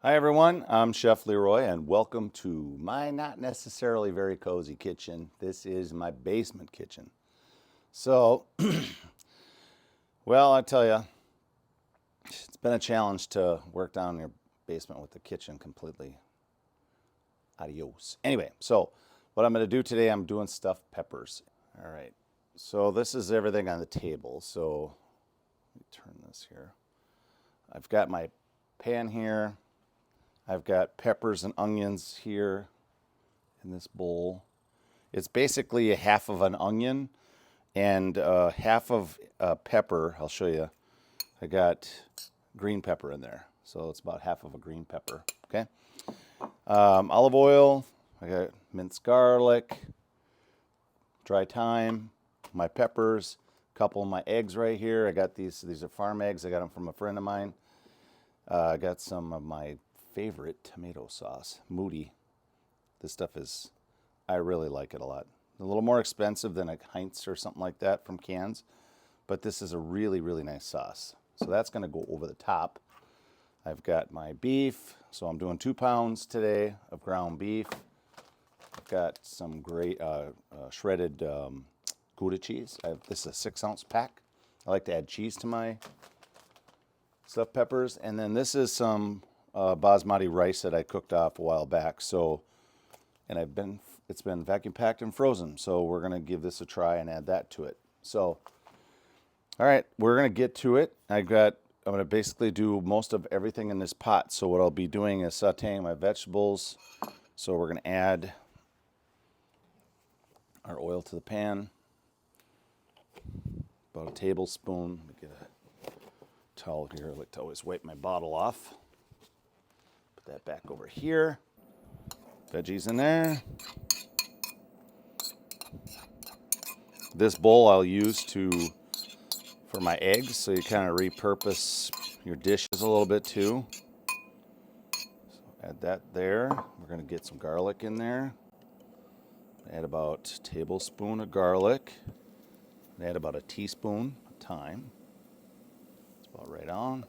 Hi everyone, I'm Chef Leroy and welcome to my not necessarily very cozy kitchen. This is my basement kitchen. So, well, I tell you, it's been a challenge to work down your basement with the kitchen completely. Adios. Anyway, so what I'm going to do today, I'm doing stuffed peppers. All right, so this is everything on the table. So let me turn this here. I've got my pan here. I've got peppers and onions here in this bowl. It's basically a half of an onion and half of pepper. I'll show you. I got green pepper in there. So it's about half of a green pepper. Okay. Olive oil. I got minced garlic, dry thyme, my peppers, a couple of my eggs right here. I got these are farm eggs. I got them from a friend of mine. I got some of my favorite tomato sauce, Moody. This stuff is, I really like it a lot. A little more expensive than a Heinz or something like that from cans, but this is a really, really nice sauce. So that's going to go over the top. I've got my beef, so I'm doing 2 pounds today of ground beef. I've got some great shredded Gouda cheese. This is a 6-ounce pack. I like to add cheese to my stuffed peppers. And then this is some basmati rice that I cooked off a while back. So, and it's been vacuum packed and frozen. So we're gonna give this a try and add that to it. So, all right, we're gonna get to it. I'm gonna basically do most of everything in this pot. So what I'll be doing is sauteing my vegetables. So we're gonna add our oil to the pan. About a tablespoon. Let me get a towel here. I like to always wipe my bottle off. Put that back over here. Veggies in there. This bowl I'll use for my eggs, so you kind of repurpose your dishes a little bit too. So add that there. We're going to get some garlic in there. Add about a tablespoon of garlic. Add about a teaspoon of thyme. That's about right on.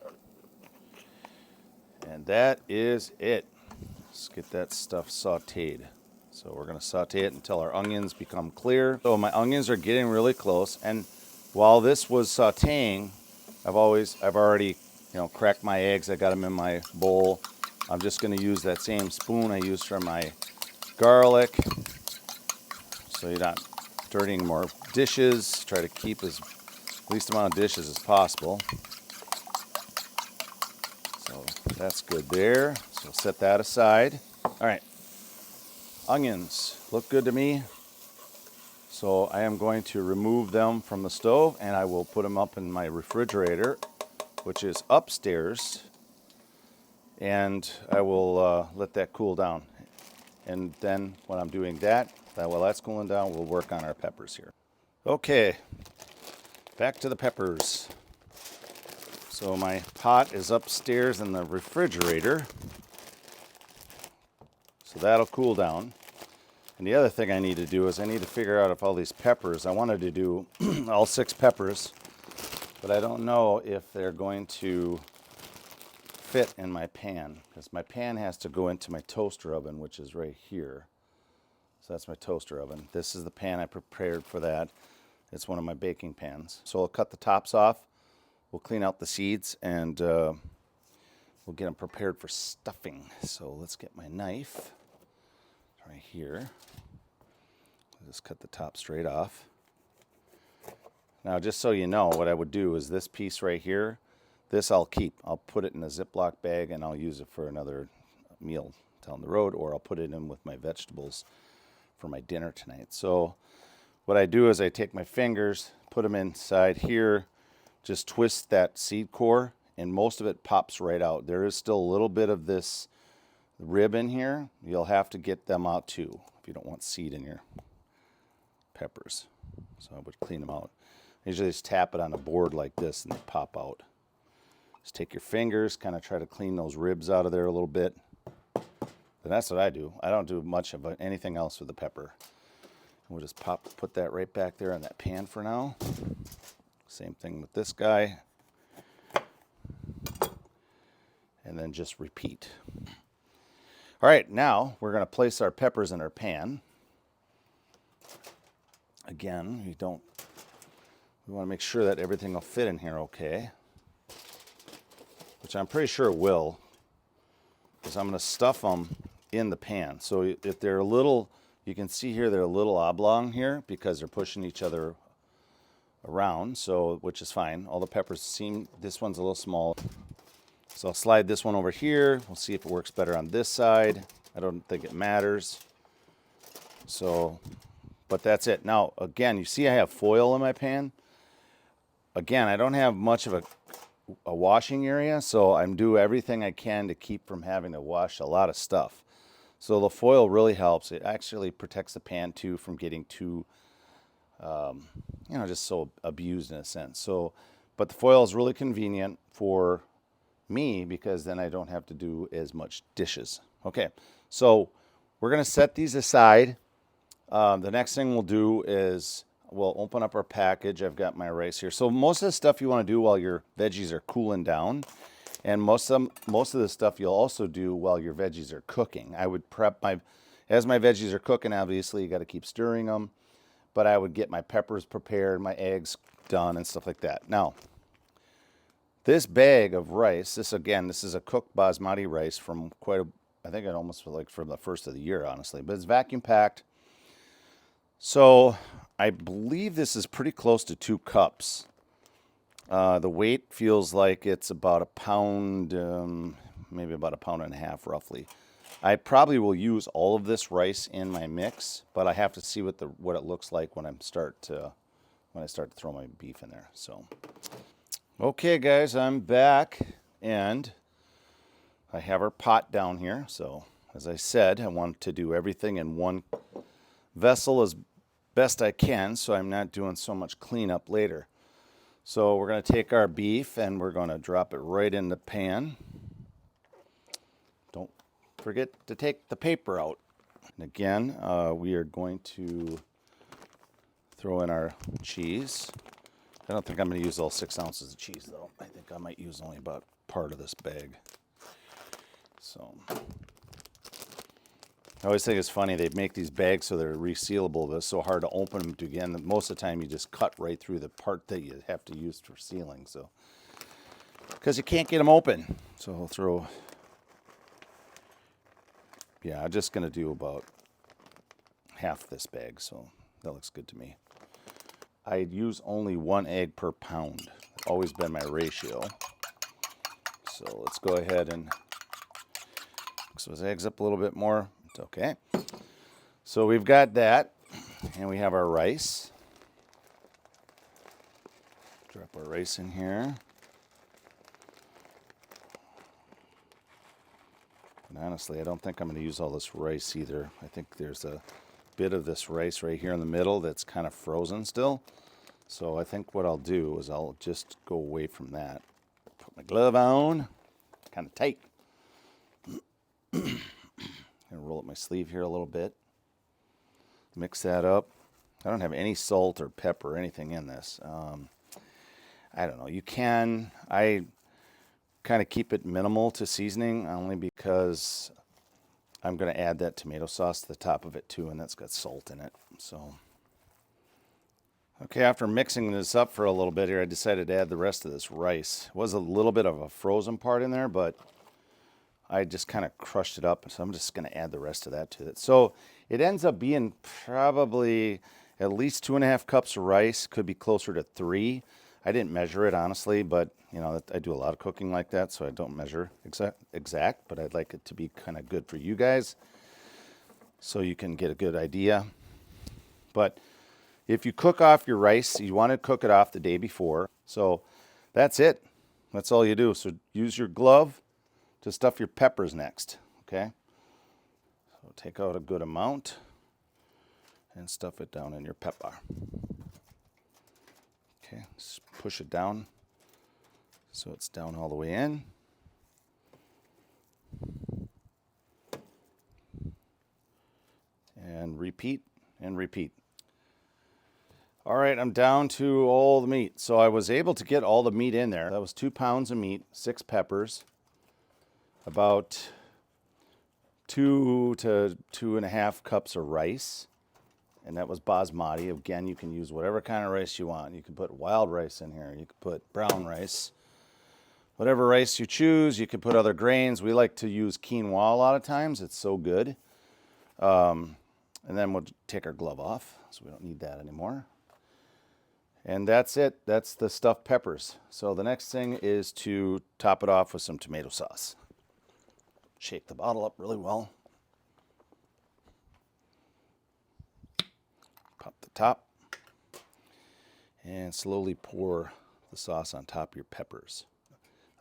And that is it. Let's get that stuff sauteed. So we're going to saute it until our onions become clear. So my onions are getting really close. And while this was sauteing, I've already, cracked my eggs. I got them in my bowl. I'm just going to use that same spoon I used for my garlic. So you're not dirtying more dishes. Try to keep as least amount of dishes as possible. So that's good there. So set that aside. All right. Onions look good to me. So I am going to remove them from the stove and I will put them up in my refrigerator, which is upstairs. And I will let that cool down. And then when I'm doing that, while that's cooling down, we'll work on our peppers here. Okay, back to the peppers. So my pot is upstairs in the refrigerator. So that'll cool down. And the other thing I need to do is I need to figure out if all these peppers, I wanted to do all 6 peppers, but I don't know if they're going to fit in my pan, because my pan has to go into my toaster oven, which is right here. So that's my toaster oven. This is the pan I prepared for that. It's one of my baking pans. So I'll cut the tops off. We'll clean out the seeds and we'll get them prepared for stuffing. So let's get my knife right here. I'll just cut the top straight off. Now, just so you know, what I would do is this piece right here, this I'll keep. I'll put it in a Ziploc bag and I'll use it for another meal down the road, or I'll put it in with my vegetables for my dinner tonight. So what I do is I take my fingers, put them inside here, just twist that seed core, and most of it pops right out. There is still a little bit of this rib in here. You'll have to get them out too if you don't want seed in your peppers. So I would clean them out. I usually just tap it on a board like this and they pop out. Just take your fingers, kind of try to clean those ribs out of there a little bit. And that's what I do. I don't do much of anything else with the pepper. We'll just put that right back there in that pan for now. Same thing with this guy. and then just repeat. All right, now we're going to place our peppers in our pan. Again, we want to make sure that everything will fit in here okay, which I'm pretty sure it will, because I'm going to stuff them in the pan. So if they're a little, you can see here they're a little oblong here because they're pushing each other around, so which is fine. All the peppers seem, this one's a little small. So I'll slide this one over here. We'll see if it works better on this side. I don't think it matters. So, but that's it. Now, again, you see I have foil in my pan. Again, I don't have much of a washing area, so I'm doing everything I can to keep from having to wash a lot of stuff. So the foil really helps. It actually protects the pan too from getting too, just so abused in a sense. So, but the foil is really convenient for me because then I don't have to do as much dishes. Okay, so we're gonna set these aside. The next thing we'll do is we'll open up our package. I've got my rice here. So most of the stuff you want to do while your veggies are cooling down, and most of the stuff you'll also do while your veggies are cooking. I would prep as my veggies are cooking, obviously you got to keep stirring them, but I would get my peppers prepared, my eggs done, and stuff like that. Now, this bag of rice, this is a cooked basmati rice from I think it almost like from the first of the year, honestly, but it's vacuum packed. So I believe this is pretty close to 2 cups. The weight feels like it's about a pound, maybe about a pound and a half roughly. I probably will use all of this rice in my mix, but I have to see what it looks like when I start to throw my beef in there. So, okay, guys, I'm back, and I have our pot down here. So, as I said, I want to do everything in one vessel as best I can, so I'm not doing so much cleanup later. So we're going to take our beef and we're going to drop it right in the pan. Don't forget to take the paper out. And again, we are going to throw in our cheese. I don't think I'm going to use all 6 ounces of cheese, though. I think I might use only about part of this bag. So I always think it's funny, they make these bags so they're resealable, but it's so hard to open them again that most of the time you just cut right through the part that you have to use for sealing. So, because you can't get them open. So we'll throw, I'm just going to do about half this bag, so that looks good to me. I'd use only 1 egg per pound. Always been my ratio. So let's go ahead and mix those eggs up a little bit more. Okay, so we've got that, and we have our rice. Drop our rice in here. And honestly, I don't think I'm going to use all this rice either. I think there's a bit of this rice right here in the middle that's kind of frozen still. So I think what I'll do is I'll just go away from that. Put my glove on, kind of tight. Roll up my sleeve here a little bit. Mix that up. I don't have any salt or pepper or anything in this. I don't know. You can. I kind of keep it minimal to seasoning only because I'm going to add that tomato sauce to the top of it too, and that's got salt in it. So, okay, after mixing this up for a little bit here, I decided to add the rest of this rice. It was a little bit of a frozen part in there, but I just kind of crushed it up, so I'm just going to add the rest of that to it. So it ends up being probably at least 2.5 cups of rice, could be closer to 3. I didn't measure it, honestly, but I do a lot of cooking like that, so I don't measure exact, but I'd like it to be kind of good for you guys so you can get a good idea. But if you cook off your rice, you want to cook it off the day before. So that's it. That's all you do. So use your glove to stuff your peppers next, okay? So take out a good amount and stuff it down in your pepper. Okay, just push it down so it's down all the way in. And repeat and repeat. All right, I'm down to all the meat. So I was able to get all the meat in there. That was 2 pounds of meat, 6 peppers. about 2 to 2.5 cups of rice. And that was basmati. Again, you can use whatever kind of rice you want. You can put wild rice in here. You can put brown rice. Whatever rice you choose, you can put other grains. We like to use quinoa a lot of times. It's so good. And then we'll take our glove off, so we don't need that anymore. And that's it. That's the stuffed peppers. So the next thing is to top it off with some tomato sauce. Shake the bottle up really well. Pop the top. And slowly pour the sauce on top of your peppers.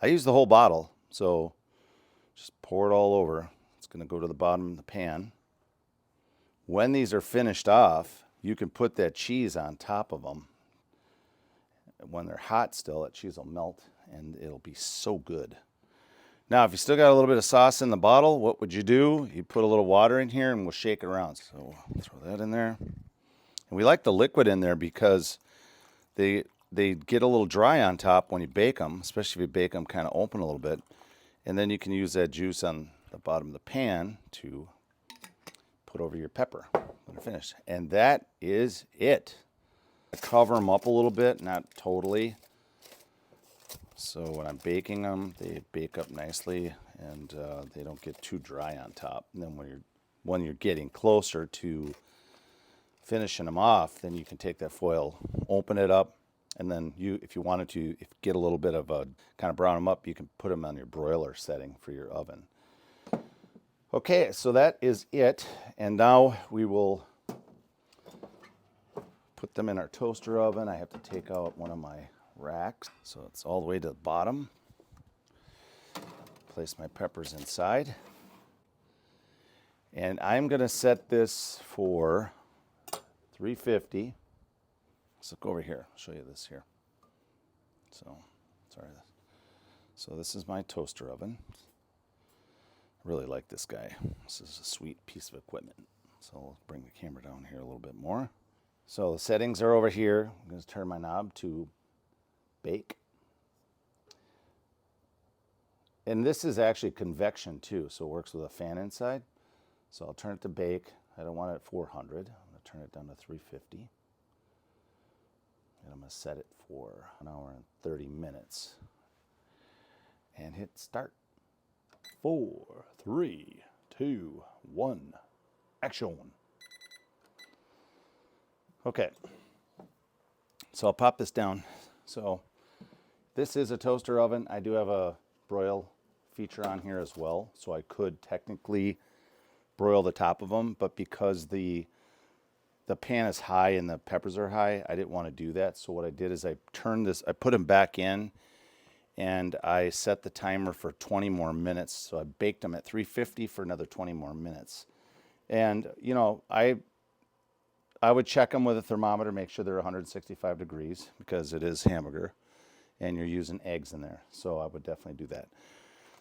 I use the whole bottle, so just pour it all over. It's going to go to the bottom of the pan. When these are finished off, you can put that cheese on top of them. When they're hot still, that cheese will melt, and it'll be so good. Now, if you still got a little bit of sauce in the bottle, what would you do? You put a little water in here, and we'll shake it around. So throw that in there. And we like the liquid in there because they get a little dry on top when you bake them, especially if you bake them kind of open a little bit. And then you can use that juice on the bottom of the pan to put over your pepper when they're finished. And that is it. Cover them up a little bit, not totally. So when I'm baking them, they bake up nicely and they don't get too dry on top. And then when you're getting closer to finishing them off, then you can take that foil, open it up, and then if you wanted to, get a little bit of a kind of brown them up, you can put them on your broiler setting for your oven. Okay, so that is it. And now we will put them in our toaster oven. I have to take out one of my racks, so it's all the way to the bottom. Place my peppers inside. And I'm going to set this for 350. Let's look over here. I'll show you this here. So this is my toaster oven. I really like this guy. This is a sweet piece of equipment. So I'll bring the camera down here a little bit more. So the settings are over here. I'm going to turn my knob to bake. And this is actually convection too, so it works with a fan inside. So I'll turn it to bake. I don't want it at 400. I'm going to turn it down to 350. And I'm going to set it for 1 hour and 30 minutes. And hit start. 4, 3, 2, 1, action. Okay, so I'll pop this down. So this is a toaster oven. I do have a broil feature on here as well, so I could technically broil the top of them, but because the pan is high and the peppers are high, I didn't want to do that. So what I did is I put them back in, and I set the timer for 20 more minutes. So I baked them at 350 for another 20 more minutes. And you know, I would check them with a thermometer, make sure they're 165 degrees because it is hamburger and you're using eggs in there. So I would definitely do that.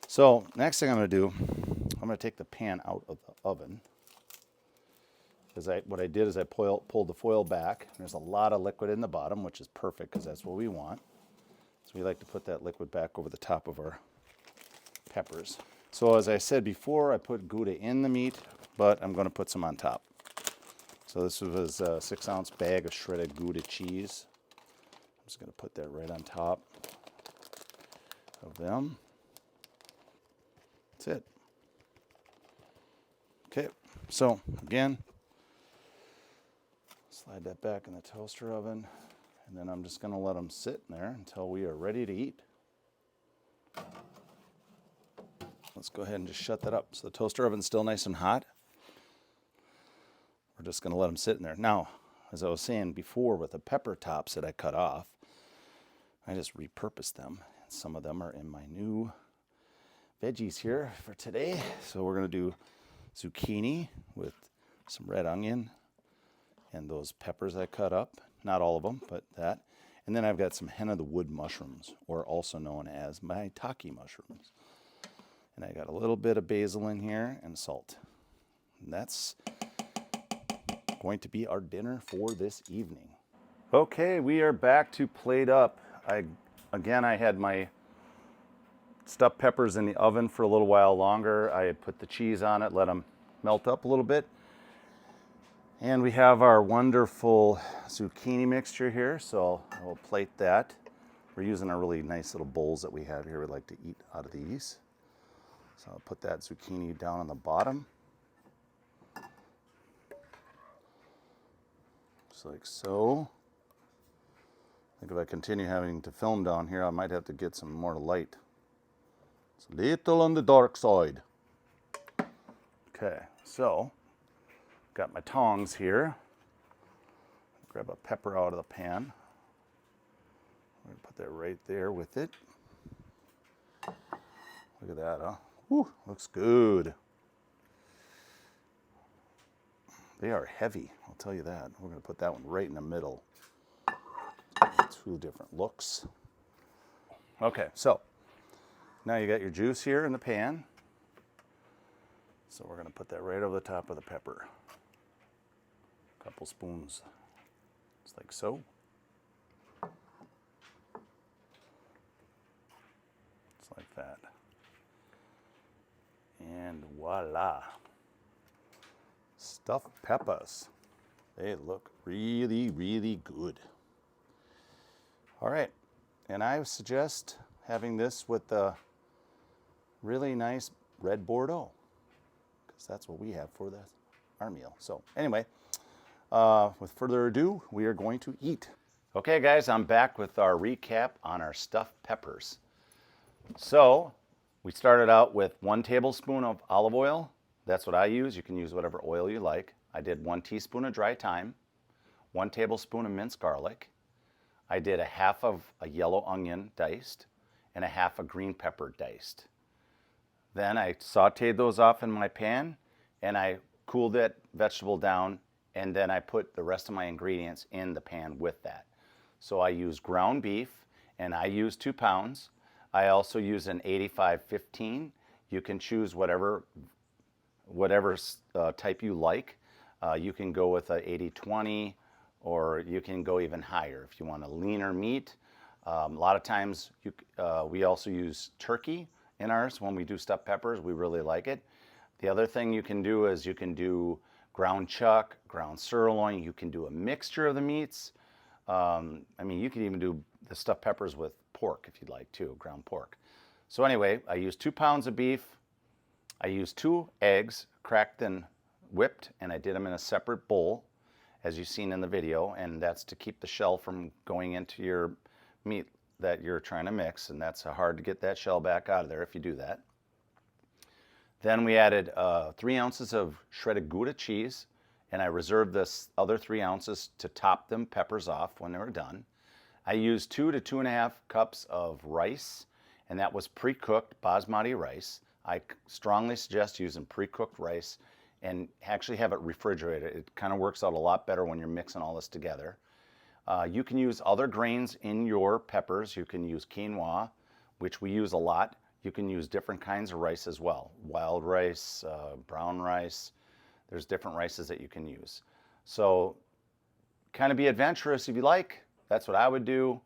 So next thing I'm going to do, I'm going to take the pan out of the oven. Because what I did is I pulled the foil back. There's a lot of liquid in the bottom, which is perfect because that's what we want. So we like to put that liquid back over the top of our peppers. So as I said before, I put Gouda in the meat, but I'm going to put some on top. So this was a 6-ounce bag of shredded Gouda cheese. I'm just going to put that right on top of them. That's it. Okay, so again, slide that back in the toaster oven, and then I'm just going to let them sit in there until we are ready to eat. Let's go ahead and just shut that up. So the toaster oven's still nice and hot. We're just going to let them sit in there. Now, as I was saying before with the pepper tops that I cut off, I just repurposed them. Some of them are in my new veggies here for today. So we're going to do zucchini with some red onion and those peppers I cut up. Not all of them, but that. And then I've got some hen of the wood mushrooms, or also known as maitake mushrooms. And I got a little bit of basil in here and salt. And that's going to be our dinner for this evening. Okay, we are back to plate up. I had my stuffed peppers in the oven for a little while longer. I put the cheese on it, let them melt up a little bit. And we have our wonderful zucchini mixture here, so I'll plate that. We're using our really nice little bowls that we have here. We like to eat out of these. So I'll put that zucchini down on the bottom. Just like so. I think if I continue having to film down here, I might have to get some more light. It's a little on the dark side. Okay, so got my tongs here. Grab a pepper out of the pan. I'm going to put that right there with it. Look at that, huh? Whew, looks good. They are heavy, I'll tell you that. We're going to put that one right in the middle. Two different looks. Okay, so now you got your juice here in the pan. So we're going to put that right over the top of the pepper. A couple spoons, just like so. Just like that. And voila. Stuffed peppers. They look really, really good. All right, and I suggest having this with the really nice red Bordeaux, because that's what we have for our meal. So anyway, with further ado, we are going to eat. Okay guys, I'm back with our recap on our stuffed peppers. So we started out with 1 tablespoon of olive oil. That's what I use. You can use whatever oil you like. I did 1 teaspoon of dry thyme, 1 tablespoon of minced garlic. I did a half of a yellow onion diced and a half a green pepper diced. Then I sauteed those off in my pan and I cooled that vegetable down, and then I put the rest of my ingredients in the pan with that. So I used ground beef, and I used 2 pounds. I also use an 85-15. You can choose whatever type you like. You can go with a 80-20, or you can go even higher if you want a leaner meat. A lot of times we also use turkey in ours when we do stuffed peppers. We really like it. The other thing you can do is you can do ground chuck, ground sirloin. You can do a mixture of the meats. I mean, you can even do the stuffed peppers with pork if you'd like to, ground pork. So anyway, I used 2 pounds of beef. I used 2 eggs, cracked and whipped, and I did them in a separate bowl, as you've seen in the video, and that's to keep the shell from going into your meat that you're trying to mix, and that's hard to get that shell back out of there if you do that. Then we added 3 ounces of shredded Gouda cheese, and I reserved this other 3 ounces to top them peppers off when they were done. I used 2 to 2.5 cups of rice, and that was pre-cooked basmati rice. I strongly suggest using pre-cooked rice and actually have it refrigerated. It kind of works out a lot better when you're mixing all this together. You can use other grains in your peppers. You can use quinoa, which we use a lot. You can use different kinds of rice as well. Wild rice, brown rice. There's different rices that you can use. So kind of be adventurous if you like. That's what I would do.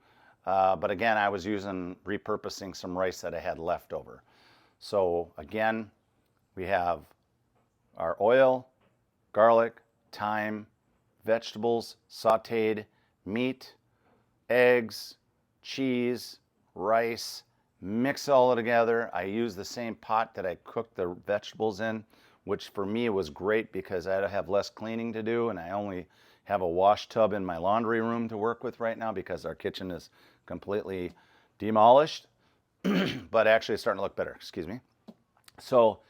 But again, I was repurposing some rice that I had left over. So again, we have our oil, garlic, thyme, vegetables, sauteed, meat, eggs, cheese, rice, mix all it together. I use the same pot that I cooked the vegetables in, which for me was great because I have less cleaning to do, and I only have a wash tub in my laundry room to work with right now because our kitchen is completely demolished, but actually it's starting to look better, excuse me. So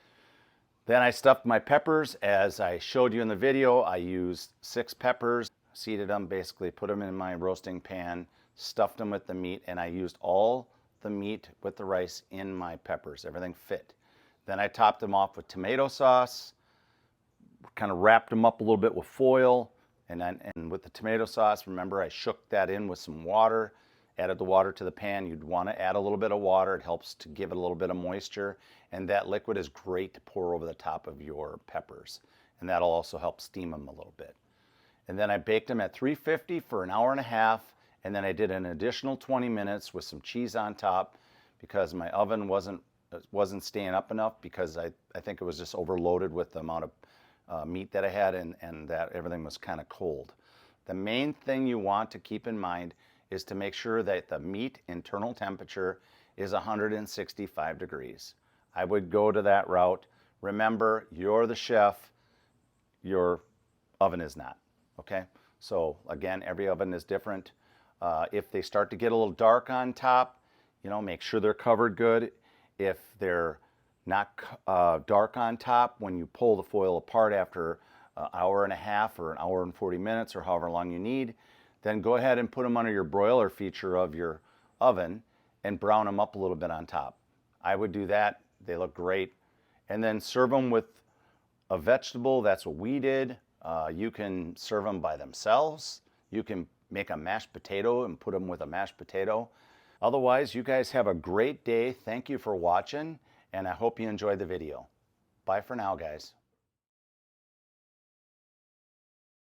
then I stuffed my peppers as I showed you in the video. I used 6 peppers, seeded them, basically put them in my roasting pan, stuffed them with the meat, and I used all the meat with the rice in my peppers. Everything fit. Then I topped them off with tomato sauce, kind of wrapped them up a little bit with foil, and with the tomato sauce, remember I shook that in with some water, added the water to the pan. You'd want to add a little bit of water. It helps to give it a little bit of moisture, and that liquid is great to pour over the top of your peppers, and that'll also help steam them a little bit. And then I baked them at 350 for an hour and a half, and then I did an additional 20 minutes with some cheese on top because my oven wasn't staying up enough, because I think it was just overloaded with the amount of meat that I had, and that everything was kind of cold. The main thing you want to keep in mind is to make sure that the meat internal temperature is 165 degrees. I would go to that route. Remember, you're the chef, your oven is not, okay? So again, every oven is different. If they start to get a little dark on top, make sure they're covered good. If they're not dark on top, when you pull the foil apart after an hour and a half or an hour and 40 minutes or however long you need, then go ahead and put them under your broiler feature of your oven and brown them up a little bit on top. I would do that. They look great. And then serve them with a vegetable. That's what we did. You can serve them by themselves. You can make a mashed potato and put them with a mashed potato. Otherwise, you guys have a great day. Thank you for watching, and I hope you enjoyed the video. Bye for now, guys.